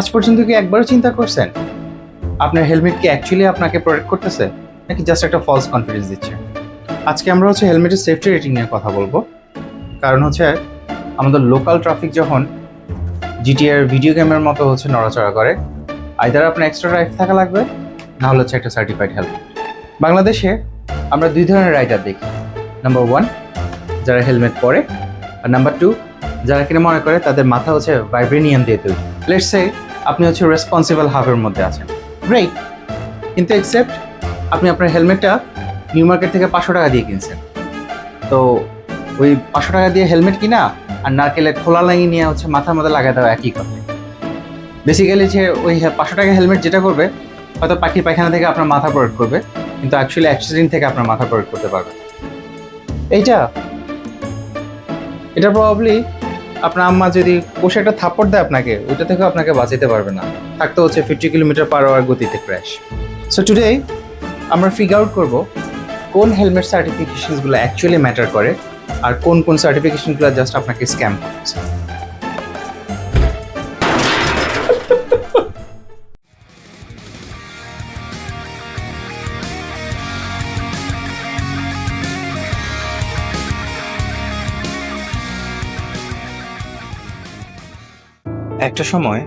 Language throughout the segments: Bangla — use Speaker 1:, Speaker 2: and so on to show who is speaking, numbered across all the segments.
Speaker 1: আজ পর্যন্ত কি একবারও চিন্তা করছেন আপনার হেলমেট কি অ্যাকচুয়ালি আপনাকে প্রোটেক্ট করতেছে নাকি জাস্ট একটা ফলস কনফিডেন্স দিচ্ছে? আজকে আমরা হেলমেটের সেফটি রেটিং নিয়ে কথা বলবো। কারণ আমাদের লোকাল ট্রাফিক যখন জিটিআর ভিডিও গেমের মতো নড়াচড়া করে, আইদার আপনার এক্সট্রা ড্রাইভ থাকা লাগবে, না হলে একটা সার্টিফাইড হেলমেট। বাংলাদেশে আমরা দুই ধরনের রাইডার দেখি। নাম্বার 1, যারা হেলমেট পরে, আর নাম্বার 2, যারা কিনা মনে করে তাদের মাথা ভাইব্রেনিয়াম দিয়ে তৈরি। লেটস সে আপনি রেসপন্সিবল হাফের মধ্যে আছেন, গ্রেট। কিন্তু এক্সেপ্ট আপনি আপনার হেলমেটটা নিউ মার্কেট থেকে 500 টাকা দিয়ে কিনছেন। তো ওই 500 টাকা দিয়ে হেলমেট কিনা আর নারকেলের খোলা লাগিয়ে নিয়ে মাথার মধ্যে লাগাই দেওয়া একই কথা। বেসিক্যালি ওই 500 টাকা হেলমেট যেটা করবে, হয়তো পাখির পায়খানা থেকে আপনার মাথা প্রোটেক্ট করবে, কিন্তু অ্যাকচুয়ালি অ্যাক্সিডেন্ট থেকে আপনার মাথা প্রোটেক্ট করতে পারবে। এটা প্রবাবলি আপনার আম্মা যদি কষে একটা থাপ্পড় দেয় আপনাকে, ওইটা থেকে আপনাকে বাঁচাতে পারবে না। থাকতে 50 কিলোমিটার পার আওয়ার গতিতে ক্র্যাশ। সো টুডে আমরা ফিগার আউট করবো কোন হেলমেট সার্টিফিকেশনসগুলো অ্যাকচুয়ালি ম্যাটার করে আর কোন কোন সার্টিফিকেশনগুলো জাস্ট আপনাকে স্ক্যাম করছে। একটা সময়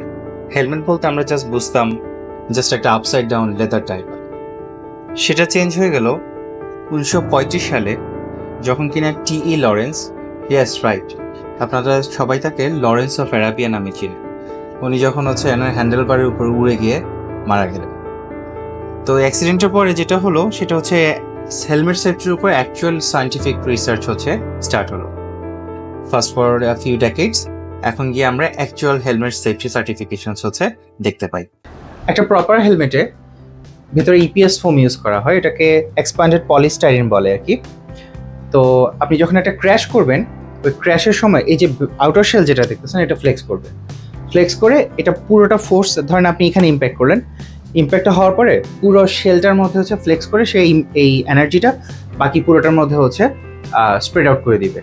Speaker 1: হেলমেট বলতে আমরা জাস্ট বুঝতাম একটা আপসাইড ডাউন লেদার টাইপ। সেটা চেঞ্জ হয়ে গেল 1935 সালে, যখন কিনা টি.ই. লরেন্স, ইয়েস রাইট, আপনারা সবাই তাকে লরেন্স অফ অ্যারাবিয়া নামে চিনেন, উনি যখন এনার হ্যান্ডেল বারের উপর উড়ে গিয়ে মারা গেলেন। তো অ্যাক্সিডেন্টের পরে যেটা হলো সেটা হেলমেট সেফটির উপর অ্যাকচুয়াল সায়েন্টিফিক রিসার্চ স্টার্ট হলো। Fast forward a few decades, এখন গিয়ে আমরা অ্যাকচুয়াল হেলমেট সেফটি সার্টিফিকেশনস দেখতে পাই। একটা প্রপার হেলমেটে ভিতরে ইপিএস ফোম ইউজ করা হয়, এটাকে এক্সপ্যান্ডেড পলিস্টাইরিন বলে আর কি। তো আপনি যখন একটা ক্র্যাশ করবেন, ওই ক্র্যাশের সময় এই যে আউটার শেল যেটা দেখতেছেন, এটা ফ্লেক্স করে এটা পুরোটা ফোর্স, ধরেন আপনি এখানে ইম্প্যাক্ট করলেন, ইম্প্যাক্টটা হওয়ার পরে পুরো শেলটার মধ্যে ফ্লেক্স করে এই এনার্জিটা বাকি পুরোটার মধ্যে স্প্রেড আউট করে দিবে।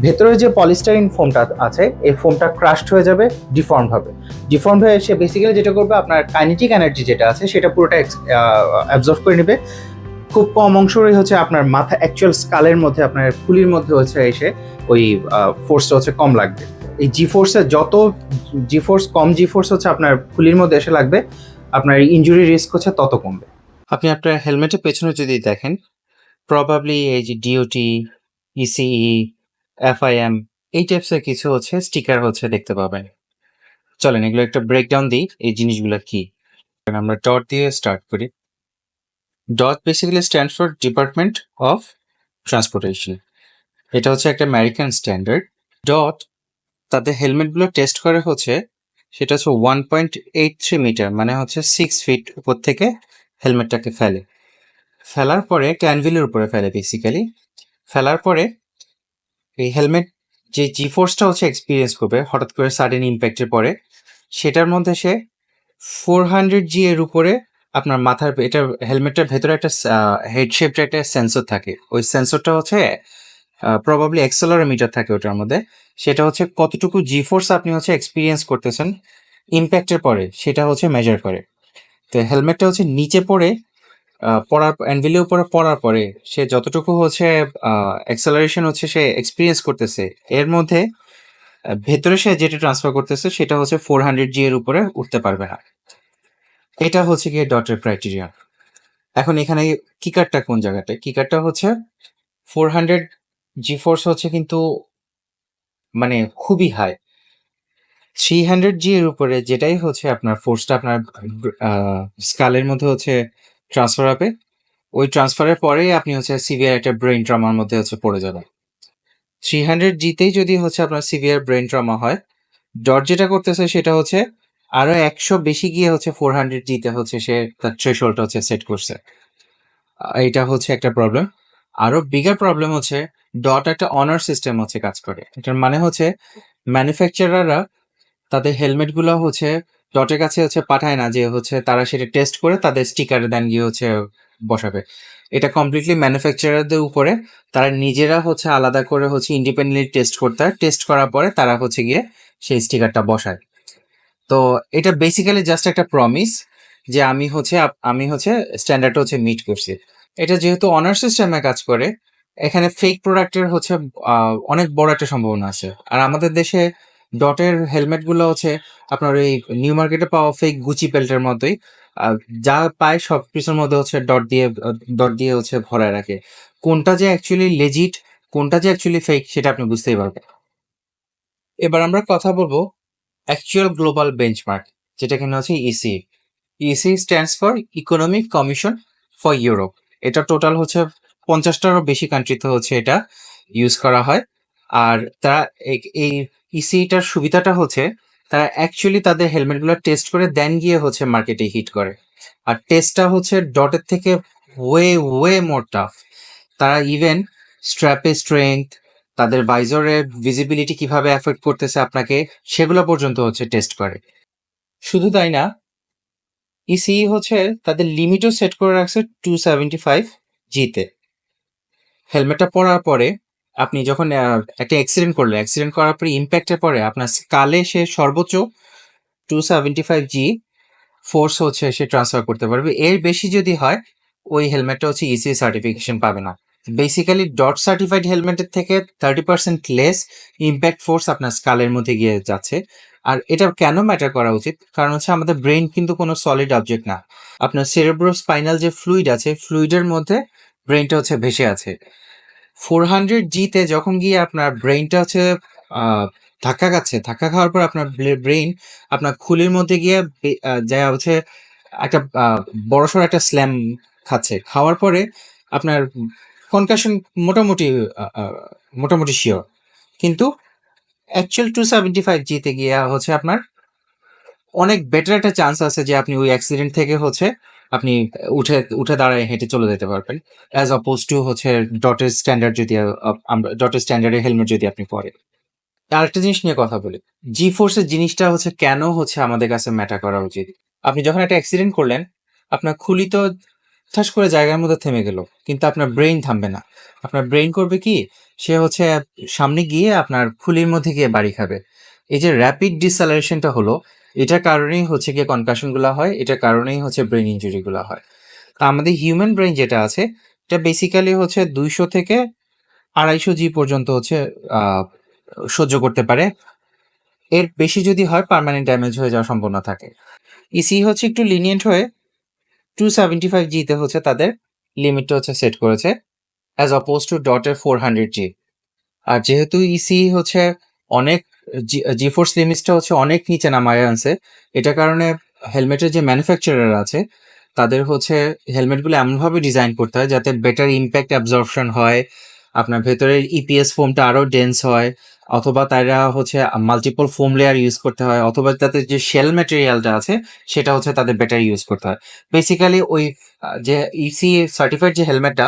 Speaker 1: ভেতরে যে পলিস্টাইরিন ফোমটা আছে, এই ফোমটা ক্রাশড হয়ে যাবে, ডিফর্মড হয়ে সে বেসিক্যালি যেটা করবে, আপনার কাইনেটিক এনার্জি যেটা আছে সেটা পুরোটা অ্যাবজর্ব করে নেবে। খুব কম অংশই আপনার মাথা অ্যাকচুয়াল স্কালের মধ্যে, আপনার ফুলির মধ্যে এসে ওই ফোর্সটা কম লাগবে। এই জি ফোর্স কম জি ফোর্স আপনার ফুলির মধ্যে এসে লাগবে, আপনার ইনজুরি রিস্ক তত কমবে। আপনি আপনার হেলমেটের পেছনে যদি দেখেন, প্রবাবলি এই যে ডিওটি, ইসিই, এফআইএম, এই টাইপসের কিছু স্টিকার দেখতে পাবেন। চলেন এগুলো একটা ব্রেকডাউন দিই, এই জিনিসগুলো কি। আমরা ডট দিয়ে স্টার্ট করি। Dot basically stand for department of transportation. এটা একটা আমেরিকান স্ট্যান্ডার্ড। ডট তাদের হেলমেটগুলো টেস্ট করে সেটা 1.83 মিটার, মানে 6 ফিট উপর থেকে হেলমেটটাকে ফেলার পরে ক্যানভিলের উপরে ফেলে বেসিক্যালি। ফেলার পরে এই হেলমেট যে জি ফোর্সটা এক্সপিরিয়েন্স করবে হঠাৎ করে সাডেন ইম্প্যাক্টের পরে, সেটার মধ্যে সে 400 জি এর উপরে আপনার মাথার, এটা হেলমেটটার ভেতরে একটা হেড শেপটা একটা সেন্সর থাকে। ওই সেন্সরটা প্রবাবলি অ্যাক্সেলারোমিটার থাকে ওটার মধ্যে। সেটা কতটুকু জি ফোর্স আপনি এক্সপিরিয়েন্স করতেছেন ইম্প্যাক্টের পরে, সেটা মেজার করে। তো হেলমেটটা নিচে পড়ার অ্যানভিলের উপরে পড়ার পরে সে যতটুকু অ্যাক্সেলারেশন সে এক্সপিরিয়েন্স করতেছে, এর মধ্যে ভেতরে সে যেটা ট্রান্সফার করতেছে সেটা 400 জি এর উপরে উঠতে পারবে না। এটা গিয়ে ডটের ক্রাইটেরিয়া। এখন এখানে কিকারটা কোন জায়গাটায়? কিকারটা 400 জি ফোর্স কিন্তু মানে খুবই হাই। 300 জি এর উপরে যেটাই আপনার ফোর্সটা আপনার স্কালের মধ্যে ট্রান্সফার হবে, ওই ট্রান্সফারের পরেই আপনি সিভিয়ার একটা ব্রেইন ট্রমার মধ্যে পড়ে যাবেন। 300 জিতেই যদি আপনার সিভিয়ার ব্রেইন ট্রমা হয়, ডট যেটা করতেছে সেটা আরো 100 বেশি গিয়ে 400 জিতে সে তার থ্রেশহোল্ডটা সেট করছে। এটা একটা প্রবলেম। আরো বিগার প্রবলেম ডট একটা অনার সিস্টেম কাজ করে। এটার মানে ম্যানুফ্যাকচারাররা তাদের হেলমেট গুলো ডটের কাছে পাঠায় না, যে তারা সেটা টেস্ট করে তাদের স্টিকারে দেন গিয়ে বসাবে। এটা কমপ্লিটলি ম্যানুফ্যাকচারারদের উপরে, তারা নিজেরা আলাদা করে ইন্ডিপেন্ডেন্টলি টেস্ট করতে হয়। টেস্ট করার পরে তারা গিয়ে সেই স্টিকারটা বসায়। তো এটা বেসিক্যালি জাস্ট একটা প্রমিস যে আমি হচ্ছে স্ট্যান্ডার্ড হচ্ছে মিট করছি। এটা যেহেতু অনার সিস্টেমে কাজ করে, এখানে ফেক প্রোডাক্টের হচ্ছে অনেক বড় একটা সম্ভাবনা আছে। আর আমাদের দেশে ডটের হেলমেট গুলো হচ্ছে আপনার এই নিউ মার্কেটে পাওয়া ফেক গুচি বেল্টের মতোই। যা পায় সব কিছুর মধ্যে হচ্ছে ডট দিয়ে হচ্ছে ভরায় রাখে। কোনটা যে অ্যাকচুয়ালি লেজিট, কোনটা যে অ্যাকচুয়ালি ফেক সেটা আপনি বুঝতেই পারবেন। এবার আমরা কথা বলবো অ্যাকচুয়াল গ্লোবাল বেঞ্চমার্ক, যেটা কিনা হচ্ছে EC. EC stands for economic commission for Europe. এটা টোটাল হচ্ছে 50টারও বেশি কান্ট্রিতে হচ্ছে এটা ইউজ করা হয়। আর তারা এই ইসিটার সুবিধাটা হচ্ছে তারা অ্যাকচুয়ালি তাদের হেলমেটগুলো টেস্ট করে দেন গিয়ে হচ্ছে মার্কেটে হিট করে। আর টেস্টটা হচ্ছে ডটের থেকে ওয়ে ওয়ে মোর টাফ। তারা ইভেন স্ট্র্যাপের স্ট্রেংথ, তাদের ভাইজরের ভিজিবিলিটি কিভাবে এফেক্ট করতেছে আপনাকে, সেগুলো পর্যন্ত হচ্ছে টেস্ট করে। শুধু তাই না, ইসি হচ্ছে তাদের লিমিটও সেট করে রাখছে 275 জিতে। হেলমেটটা পরার পরে আপনি যখন একটা অ্যাক্সিডেন্ট করার পরে ইম্প্যাক্টের পরে আপনার স্কালে সে সর্বোচ্চ 275 জি ফোর্স হচ্ছে সে ট্রান্সফার করতে পারবে। এর বেশি যদি হয় ওই হেলমেটটা হচ্ছে ইসি সার্টিফিকেশন পাবে না। বেসিক্যালি ডট সার্টিফাইড হেলমেটের থেকে 30% লেস ইম্প্যাক্ট ফোর্স আপনার স্কালের মধ্যে গিয়ে যাচ্ছে। আর এটা কেন ম্যাটার করা উচিত? কারণ হচ্ছে আমাদের ব্রেন কিন্তু কোনো সলিড অবজেক্ট না। আপনার সেরেব্রো স্পাইনাল যে ফ্লুইড আছে, ফ্লুইডের মধ্যে ব্রেনটা হচ্ছে ভেসে আছে। 400 জিতে যখন গিয়ে আপনার ব্রেইনটা হচ্ছে আহ, ধাক্কা খাচ্ছে, ধাক্কা খাওয়ার পর আপনার ব্রেইন আপনার খুলির মধ্যে গিয়ে যা হচ্ছে একটা বড়সড় একটা স্ল্যাম খাচ্ছে। খাওয়ার পরে আপনার কনকাশন মোটামুটি মোটামুটি শিওর। কিন্তু অ্যাকচুয়াল 275 জিতে গিয়ে হচ্ছে আপনার অনেক বেটার একটা চান্স আছে যে আপনি ওই অ্যাক্সিডেন্ট থেকে হচ্ছে আপনি উঠে উঠে দাঁড়ায় হেঁটে চলে যেতে পারবেন, অ্যাজ অপোজ টু হচ্ছে ডটের স্ট্যান্ডার্ড যদি আমরা ডটের স্ট্যান্ডার্ডের হেলমেট যদি আপনি পরেন। আরেকটা জিনিস নিয়ে কথা বলি, জি ফোর্সের জিনিসটা হচ্ছে কেন হচ্ছে আমাদের কাছে ম্যাটার করা উচিত। আপনি যখন একটা অ্যাক্সিডেন্ট করলেন, আপনার খুলি তো ঠাস করে জায়গার মধ্যে থেমে গেল, কিন্তু আপনার ব্রেইন থামবে না। আপনার ব্রেইন করবে কি, সে হচ্ছে সামনে গিয়ে আপনার খুলির মধ্যে গিয়ে বাড়ি খাবে। এই যে র্যাপিড ডিসঅ্যালারেশনটা হলো, এটার কারণেই হচ্ছে গিয়ে কনকাশন গুলো হয়, এটার কারণেই হচ্ছে ব্রেন ইনজুরি গুলো হয়। তা আমাদের হিউম্যান ব্রেন যেটা আছে, এটা বেসিক্যালি হচ্ছে 200 থেকে 250 জি পর্যন্ত হচ্ছে আহ সহ্য করতে পারে। এর বেশি যদি হয় পার্মানেন্ট ড্যামেজ হয়ে যাওয়ার সম্ভাবনা থাকে। ইসি হচ্ছে একটু লিনিয়েন্ট হয়ে 275 জিতে হচ্ছে তাদের লিমিটটা হচ্ছে সেট করেছে, অ্যাজ অপোজ টু ডটের 400 জি। আর যেহেতু ইসি হচ্ছে অনেক জি ফোর্স লিমিটসটা হচ্ছে অনেক নিচে নামায় আনছে, এটা কারণে হেলমেটের যে ম্যানুফ্যাকচারার আছে তাদের হচ্ছে হেলমেটগুলো এমনভাবে ডিজাইন করতে হয় যাতে বেটার ইম্প্যাক্ট অ্যাবজর্পশন হয়, আপনার ভেতরের ইপিএস ফোমটা আরো ডেন্স হয়, অথবা তারা হচ্ছে মাল্টিপল ফোম লেয়ার ইউজ করতে হয়, অথবা তাদের যে শেল ম্যাটেরিয়ালটা আছে সেটা হচ্ছে তাদের বেটার ইউজ করতে হয়। বেসিক্যালি ওই যে ইসি সার্টিফাইড যে হেলমেটটা,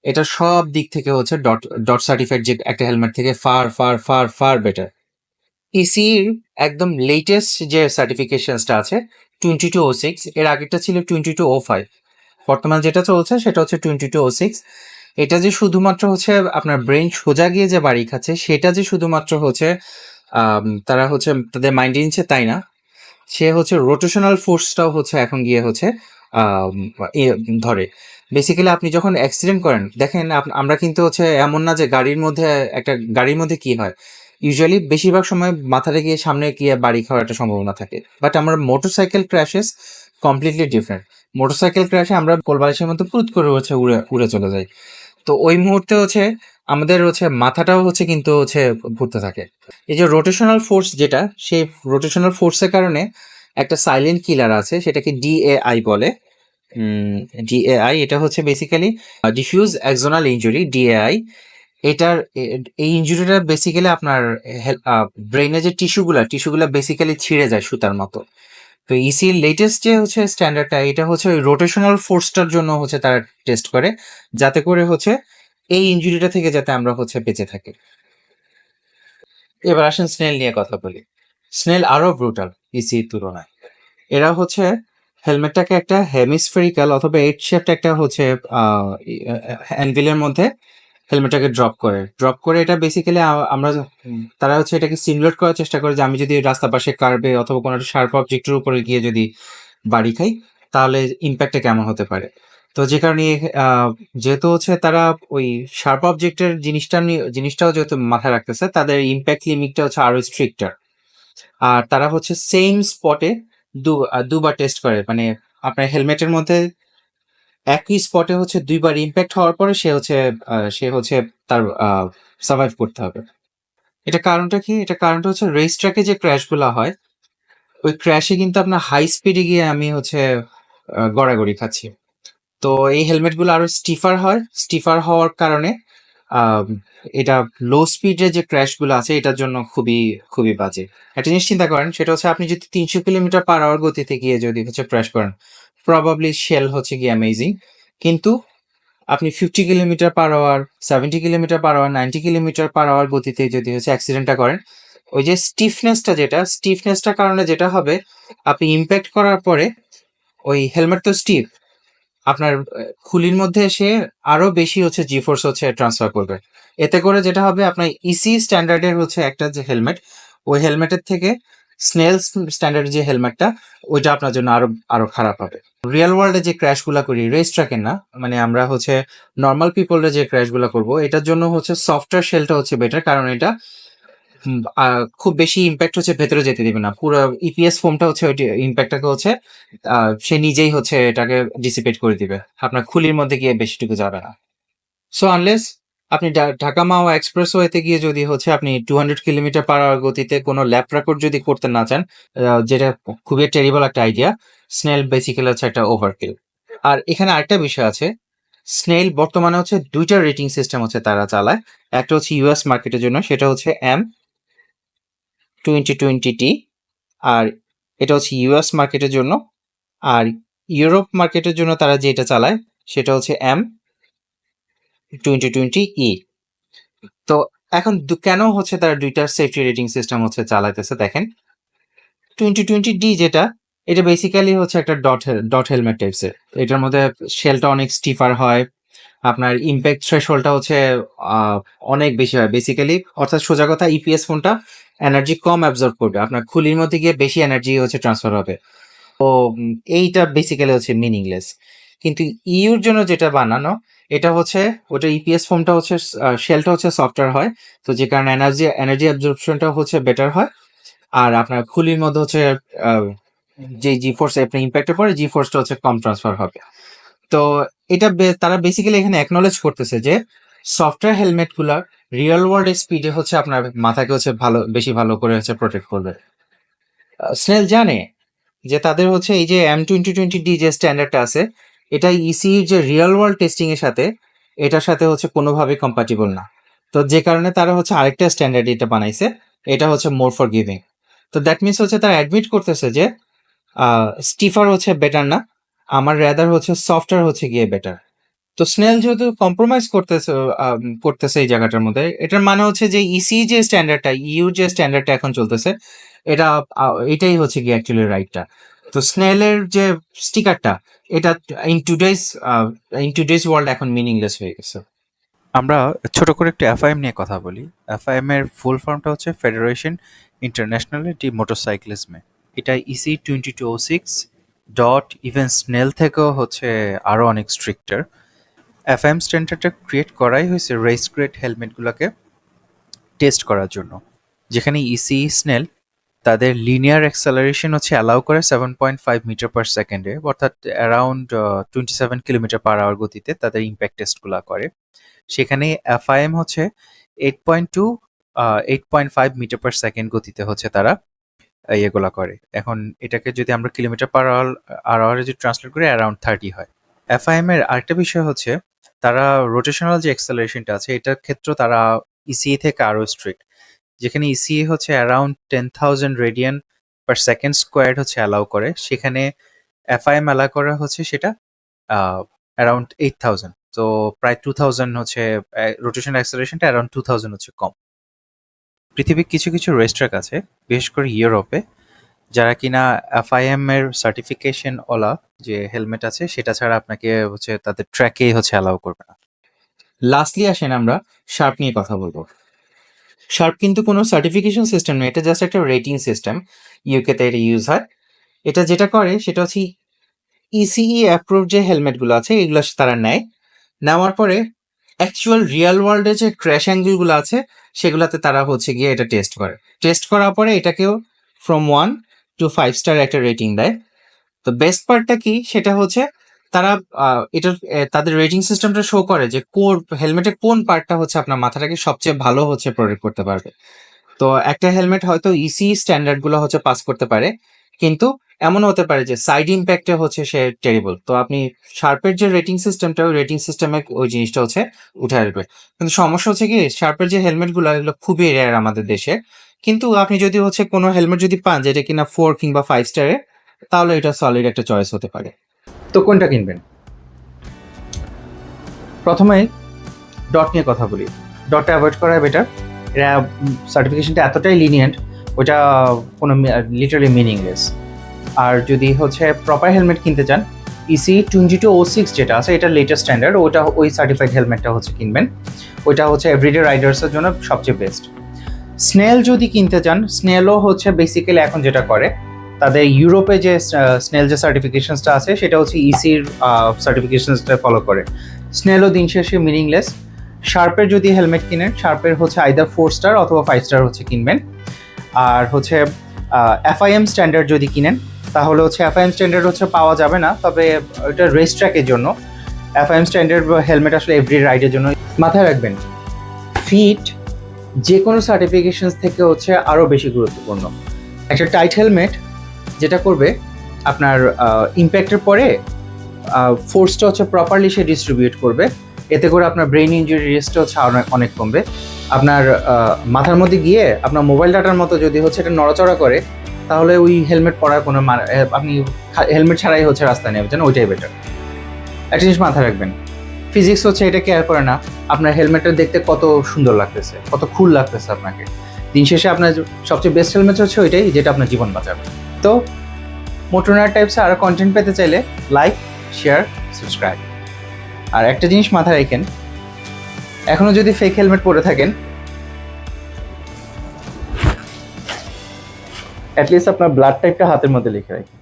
Speaker 1: এটা সব দিক থেকে হচ্ছে ডট ডট সার্টিফাইড যে একটা হেলমেট থেকে far far far far better. ইসির একদম লেটেস্ট যে সার্টিফিকেশনসটা আছে 2206, এর আগেরটা ছিল 2205। বর্তমান যেটা চলছে সেটা হচ্ছে 2206। এটা যে শুধুমাত্র হচ্ছে আপনার ব্রেন সোজা গিয়ে যে বাড়ি খাচ্ছে, সেটা যে শুধুমাত্র হচ্ছে তারা হচ্ছে তাদের মাইন্ডে নিচ্ছে তাই না, সে হচ্ছে রোটেশনাল ফোর্সটাও হচ্ছে এখন গিয়ে হচ্ছে আম, ধরে। বেসিক্যালি আপনি যখন অ্যাক্সিডেন্ট করেন, দেখেন আমরা কিন্তু হচ্ছে এমন না যে একটা গাড়ির মধ্যে কি হয়, ইউজুয়ালি বেশিরভাগ সময় মাথাটা গিয়ে সামনে গিয়ে বাড়ি খাওয়ার একটা সম্ভাবনা থাকে। বাট আমার motorcycle crashes completely different. Motorcycle ক্র্যাশে আমরা কোলবালিশের মধ্যে পুরুত করে হচ্ছে উড়ে উড়ে চলে যাই। তো ওই মুহূর্তে হচ্ছে আমাদের হচ্ছে মাথাটাও হচ্ছে কিন্তু হচ্ছে ঘুরতে থাকে। এই যে রোটেশনাল ফোর্স যেটা, সেই রোটেশনাল ফোর্সের কারণে একটা সাইলেন্ট কিলার আছে, সেটাকে ডিএআই বলে। ডিএআই এটা হচ্ছে basically diffuse axonal injury, DAI. এই ইনজুরিটা বেসিক্যালি আপনার ব্রেইনের যে টিস্যুগুলা বেসিক্যালি ছিঁড়ে যায় সুতার মতো। তো ইসির লেটেস্ট যে হচ্ছে স্ট্যান্ডার্ডটা, এটা হচ্ছে ওই রোটেশনাল ফোর্সটার জন্য হচ্ছে তারা টেস্ট করে, যাতে করে হচ্ছে এই ইনজুরিটা থেকে যাতে আমরা হচ্ছে বেঁচে থাকি। এবার আসেন স্নেল নিয়ে কথা বলি। স্নেল আরো ব্রুটাল ইসির তুলনায়। এরা হচ্ছে হেলমেটটাকে একটা হেমিস্ফেরিক্যাল অথবা এইট শেপড একটা হচ্ছে অ্যানভিলের মধ্যে হেলমেটটাকে ড্রপ করে এটা বেসিক্যালি আমরা তারা হচ্ছে এটাকে সিমুলেট করার চেষ্টা করে যে আমি যদি রাস্তার পাশে কার্বে অথবা কোনো একটা শার্প অবজেক্টের উপরে গিয়ে যদি বাড়ি খাই তাহলে ইম্প্যাক্টটা কেমন হতে পারে। তো যে কারণে যেহেতু হচ্ছে তারা ওই শার্প অবজেক্টের জিনিসটাও যেহেতু মাথায় রাখতেছে, তাদের ইম্প্যাক্ট লিমিটটা হচ্ছে আরো স্ট্রিক্টার। আর তারা হচ্ছে সেম স্পটে দুবার টেস্ট করে, মানে আপনার হেলমেটের মধ্যে একই স্পটে হচ্ছে দুইবার ইম্প্যাক্ট হওয়ার পরে সে হচ্ছে তার সার্ভাইভ করতে হবে। এটা কারণটা কি? এটা কারণটা হচ্ছে রেস ট্র্যাকে যে ক্র্যাশগুলো হয়, ওই ক্র্যাশে কিন্তু আপনার হাই স্পিডে গিয়ে আমি হচ্ছে গড়াগড়ি খাচ্ছি। তো এই হেলমেটগুলো আরো স্টিফার হওয়ার কারণে আম, এটা লো স্পিডে যে ক্র্যাশগুলো আছে এটার জন্য খুবই খুবই বাজে। একটা জিনিস চিন্তা করেন, সেটা হচ্ছে আপনি যদি 300 কিলোমিটার/আওয়ার গতিতে গিয়ে যদি হচ্ছে ক্র্যাশ করেন, প্রবাবলি শেল হচ্ছে গিয়ে অ্যামেজিং। কিন্তু আপনি 50 কিলোমিটার/আওয়ার, 70 কিলোমিটার/আওয়ার, 90 কিলোমিটার/আওয়ার গতিতে যদি হচ্ছে অ্যাক্সিডেন্টটা করেন, ওই যে স্টিফনেসটার কারণে যেটা হবে, আপনি ইম্প্যাক্ট করার পরে ওই হেলমেট তো স্টিফ, আপনার খুলির মধ্যে এসে আরো বেশি হচ্ছে জি ফোর্স হচ্ছে ট্রান্সফার করবে। এতে করে যেটা হবে, আপনার ইসি স্ট্যান্ডার্ডের হচ্ছে একটা যে হেলমেট, ওই হেলমেটের থেকে স্নেল স্ট্যান্ডার্ড যে হেলমেটটা, ওইটা আপনার জন্য আরো আরো খারাপ হবে। রিয়েল ওয়ার্ল্ডে যে ক্র্যাশগুলো করি, রেস ট্র্যাকের না, মানে আমরা হচ্ছে নর্মাল পিপলরা যে ক্র্যাশগুলো করব, এটার জন্য হচ্ছে সফটওয়্যার শেলটা হচ্ছে বেটার, কারণ এটা খুব বেশি ইম্প্যাক্ট হচ্ছে ভেতরে যেতে দিবে না। পুরো ইপিএস ফোমটা হচ্ছে ওই ইম্প্যাক্টটাকে হচ্ছে সে নিজেই হচ্ছে এটাকে ডিসিপেট করে দিবে, আপনার খুলির মধ্যে গিয়ে বেশিটুকু যাবে না। সো আনলেস আপনি ঢাকা মাওয়া এক্সপ্রেসওয়েতে গিয়ে যদি হচ্ছে আপনি 200 কিলোমিটার/আওয়ার গতিতে কোনো ল্যাপ রেকর্ড যদি করতে না চান, যেটা খুবই টেরিবল একটা আইডিয়া, স্নেল বেসিক্যালি হচ্ছে একটা ওভারকিল। আর এখানে আরেকটা বিষয় আছে, স্নেল বর্তমানে হচ্ছে দুইটা রেটিং সিস্টেম হচ্ছে তারা চালায়। একটা হচ্ছে ইউএস মার্কেটের জন্য, সেটা হচ্ছে M2020T, আর এটা হচ্ছে ইউএস মার্কেটের জন্য। আর ইউরোপ মার্কেটের জন্য তারা যেটা চালায় সেটা হচ্ছে M2020E। তো এখন কেন হচ্ছে তারা দুইটার সেফটি রেটিং সিস্টেম হচ্ছে চালাইতেছে দেখেন। 2020D যেটা, এটা বেসিক্যালি হচ্ছে একটা ডট হেলমেট টাইপসের। এটার মধ্যে শেলটা অনেক স্টিফার হয়, আপনার ইম্প্যাক্ট থ্রেশহোল্ডটা হচ্ছে আহ, অনেক বেশি হয় বেসিক্যালি। অর্থাৎ সোজা কথা, ইপিএস ফোনটা এনার্জি কম অ্যাবজর্ব করবে, আপনার খুলির মধ্যে গিয়ে বেশি এনার্জি হচ্ছে ট্রান্সফার হবে। তো এইটা বেসিক্যালি হচ্ছে মিনিংলেস। কিন্তু ইউর জন্য যেটা বানানো, এটা হচ্ছে ওটা ইপিএস ফোমটা হচ্ছে শেলটা হচ্ছে সফটওয়্যার হয়, তো যে কারণে এনার্জি অ্যাবজর্পশনটা হচ্ছে বেটার হয়। আর আপনার খুলির মধ্যে হচ্ছে আহ, যে জি ফোর্স আপনার ইম্প্যাক্টের পরে জি ফোর্সটা হচ্ছে কম ট্রান্সফার হবে। তো এটা তারা বেসিক্যালি এখানে অ্যাকনলেজ করতেছে যে সফটওয়্যার হেলমেট গুলা রিয়েল ওয়ার্ল্ড স্পিডে হচ্ছে আপনার মাথাকে হচ্ছে বেশি ভালো করে হচ্ছে প্রোটেক্ট করবে। স্নেল জানে যে তাদের হচ্ছে এই যে M2020D যে স্ট্যান্ডার্ডটা আছে, এটা ইসির যে রিয়েল ওয়ার্ল্ড টেস্টিং এর সাথে, এটার সাথে হচ্ছে কোনোভাবে কম্পাটিবল না। তো যে কারণে তারা হচ্ছে আরেকটা স্ট্যান্ডার্ড এটা বানাইছে, এটা হচ্ছে মোর ফর গিভিং। তো দ্যাট মিনস হচ্ছে তারা অ্যাডমিট করতেছে যে স্টিফার হচ্ছে বেটার না, আমার রেদার হচ্ছে সফটওয়্যার হচ্ছে গিয়ে বেটার। তো স্নেল যেহেতু কম্প্রোমাইজ করতেছে এই জায়গাটার মধ্যে, এটার মানে হচ্ছে যে ইসি যে স্ট্যান্ডার্ডটা, ইউ যে স্ট্যান্ডার্ডটা এখন চলতেছে, এটা এটাই হচ্ছে কি অ্যাকচুয়ালি রাইটটা। তো স্নেলের যে স্টিকারটা, এটা in today's in today's world এখন মিনিংলেস হয়ে গেছে।
Speaker 2: আমরা ছোট করে একটু এফআইএম নিয়ে কথা বলি। এফআইএম এর ফুল ফর্মটা হচ্ছে ফেডারেশন ইন্টারন্যাশনাল ডি মোটরসাইক্লিজমে। এটা ইসি 2206 ডট ইভেন স্নেল থেকেও হচ্ছে আরও অনেক স্ট্রিক্টার। এফআইএম স্ট্যান্ডার্ডটা ক্রিয়েট করাই হয়েছে রেস গ্রেড হেলমেটগুলোকে টেস্ট করার জন্য, যেখানে ইসি স্নেল তাদের লিনিয়ার অ্যাক্সেলারেশন হচ্ছে অ্যালাউ করে 7.5 মিটার পার সেকেন্ডে, অর্থাৎ অ্যারাউন্ড 27 কিলোমিটার/আওয়ার গতিতে তাদের ইম্প্যাক্ট টেস্টগুলো করে। সেখানে এফআইএম হচ্ছে 8.2 8.5 মিটার পার সেকেন্ড গতিতে হচ্ছে তারা ইয়েগুলা করে। এখন এটাকে যদি আমরা কিলোমিটার/আওয়ারে যদি ট্রান্সলেট করি, অ্যারাউন্ড 30 হয়। এফআইএম এর আরেকটা বিষয় হচ্ছে তারা রোটেশনাল যে অ্যাক্সেলারেশনটা আছে এটার ক্ষেত্রে তারা ইসিই থেকে আরও স্ট্রিক্ট, যেখানে ইসিই হচ্ছে around 10,000 radian per second square হচ্ছে অ্যালাউ করে, সেখানে এফআইএম অ্যালাউ করা হচ্ছে সেটা অ্যারাউন্ড 8,000। তো প্রায় 2,000 হচ্ছে রোটেশন অ্যাক্সেলারেশনটা অ্যারাউন্ড 2,000 হচ্ছে কম। পৃথিবীর কিছু কিছু রেস ট্র্যাক আছে, বিশেষ করে ইউরোপে, যারা কিনা এফআইএম এর সার্টিফিকেশন ওলা যে হেলমেট আছে সেটা ছাড়া আপনাকে হচ্ছে তাদের ট্র্যাকেই হচ্ছে অ্যালাউ করবে না।
Speaker 1: লাস্টলি আসেন আমরা শার্প নিয়ে কথা বলবো। শার্প কিন্তু কোনো সার্টিফিকেশন সিস্টেম নয়, এটা জাস্ট একটা রেটিং সিস্টেম। ইউকেতে এটা ইউজ হয়। এটা যেটা করে সেটা হচ্ছে ইসিই অ্যাপ্রুভ যে হেলমেটগুলো আছে এগুলো তারা নেয়, নেওয়ার পরে অ্যাকচুয়াল রিয়েল ওয়ার্ল্ডে যে ক্র্যাশ অ্যাঙ্গেলগুলো আছে সেগুলোতে তারা হচ্ছে গিয়ে এটা টেস্ট করে। টেস্ট করার পরে এটাকেও ফ্রম 1 to 5 স্টার একটা রেটিং দেয়। তো বেস্ট পার্টটা কি সেটা হচ্ছে তারা তাদের রেটিং সিস্টেমটা শো করে যে কোন হেলমেটের কোন পার্টটা হচ্ছে আপনার মাথাটাকে সবচেয়ে ভালো হচ্ছে প্রোটেক্ট করতে পারবে। তো একটা হেলমেট হয়তো ইসি স্ট্যান্ডার্ড গুলো হচ্ছে পাস করতে পারে, কিন্তু এমন হতে পারে যে সাইড ইম্প্যাক্টে হচ্ছে সে টেরিবল। তো আপনি শার্পের যে রেটিং সিস্টেমটা, ওই রেটিং সিস্টেমে ওই জিনিসটা হচ্ছে উঠে আসবে। কিন্তু সমস্যা হচ্ছে কি, শার্পের যে হেলমেট গুলো এগুলো খুবই রেয়ার আমাদের দেশে। কিন্তু আপনি যদি হচ্ছে কোনো হেলমেট যদি পান যেটা কিনা 4 কিংবা 5 স্টারে, তাহলে এটা সলিড একটা চয়েস হতে পারে। তো কোনটা কিনবেন? প্রথমে ডট নিয়ে কথা বলি। ডটটা অ্যাভয়েড করা বেটার। এরা সার্টিফিকেশনটা এতটাই লিনিয়েন্ট, ওটা কোনো লিটারালি মিনিংলেস। আর যদি হচ্ছে প্রপার হেলমেট কিনতে চান, ইসি 2206 যেটা আছে এটা লেটেস্ট স্ট্যান্ডার্ড, ওটা ওই সার্টিফাইড হেলমেটটা হচ্ছে কিনবেন। ওইটা হচ্ছে এভরিডে রাইডার্সের জন্য সবচেয়ে বেস্ট। স্নেল যদি কিনতে চান, স্নেলও হচ্ছে বেসিক্যালি এখন যেটা করে তাদের ইউরোপে যে স্নেল যে সার্টিফিকেশনসটা আছে সেটা হচ্ছে ইসির সার্টিফিকেশনসটা ফলো করে। স্নেলও দিন শেষে মিনিংলেস। শার্পের যদি হেলমেট কিনেন, শার্পের হচ্ছে আইদার 4 স্টার অথবা 5 স্টার হচ্ছে কিনবেন। আর হচ্ছে এফআইএম স্ট্যান্ডার্ড যদি কিনেন, তাহলে হচ্ছে এফআইএম স্ট্যান্ডার্ড হচ্ছে পাওয়া যাবে না, তবে এটা রেস ট্র্যাকের জন্য। এফআইএম স্ট্যান্ডার্ড হেলমেট আসলে এভরি রাইডের জন্য। মাথায় রাখবেন, ফিট যে কোনো সার্টিফিকেশনস থেকে হচ্ছে আরও বেশি গুরুত্বপূর্ণ। একটা টাইট হেলমেট যেটা করবে আপনার ইম্প্যাক্টের পরে ফোর্সটা হচ্ছে প্রপারলি সে ডিস্ট্রিবিউট করবে, এতে করে আপনার ব্রেইন ইঞ্জুরি রিস্কটা হচ্ছে অনেক কমবে। আপনার মাথার মধ্যে গিয়ে আপনার মোবাইল ডাটার মতো যদি হচ্ছে এটা নড়াচড়া করে, তাহলে ওই হেলমেট পরার কোনো আপনি হেলমেট ছাড়াই হচ্ছে রাস্তায় নেমেছেন, ওইটাই বেটার। একটা জিনিস মাথায় রাখবেন, ফিজিক্স হচ্ছে এটা কেয়ার করে না আপনার হেলমেটটা দেখতে কত সুন্দর লাগতেছে, কত কুল লাগতেছে আপনাকে। দিন শেষে আপনার সবচেয়ে বেস্ট হেলমেট হচ্ছে ওইটাই যেটা আপনার জীবন বাঁচাবে। তো মোটরনার টাইপসে আরও কন্টেন্ট পেতে চাইলে লাইক, শেয়ার, সাবস্ক্রাইব। আর একটা জিনিস মাথায় রাখেন, এখনও যদি ফেক হেলমেট পরে থাকেন, অ্যাটলিস্ট আপনার ব্লাড টাইপটা হাতের মধ্যে লিখে রাখেন।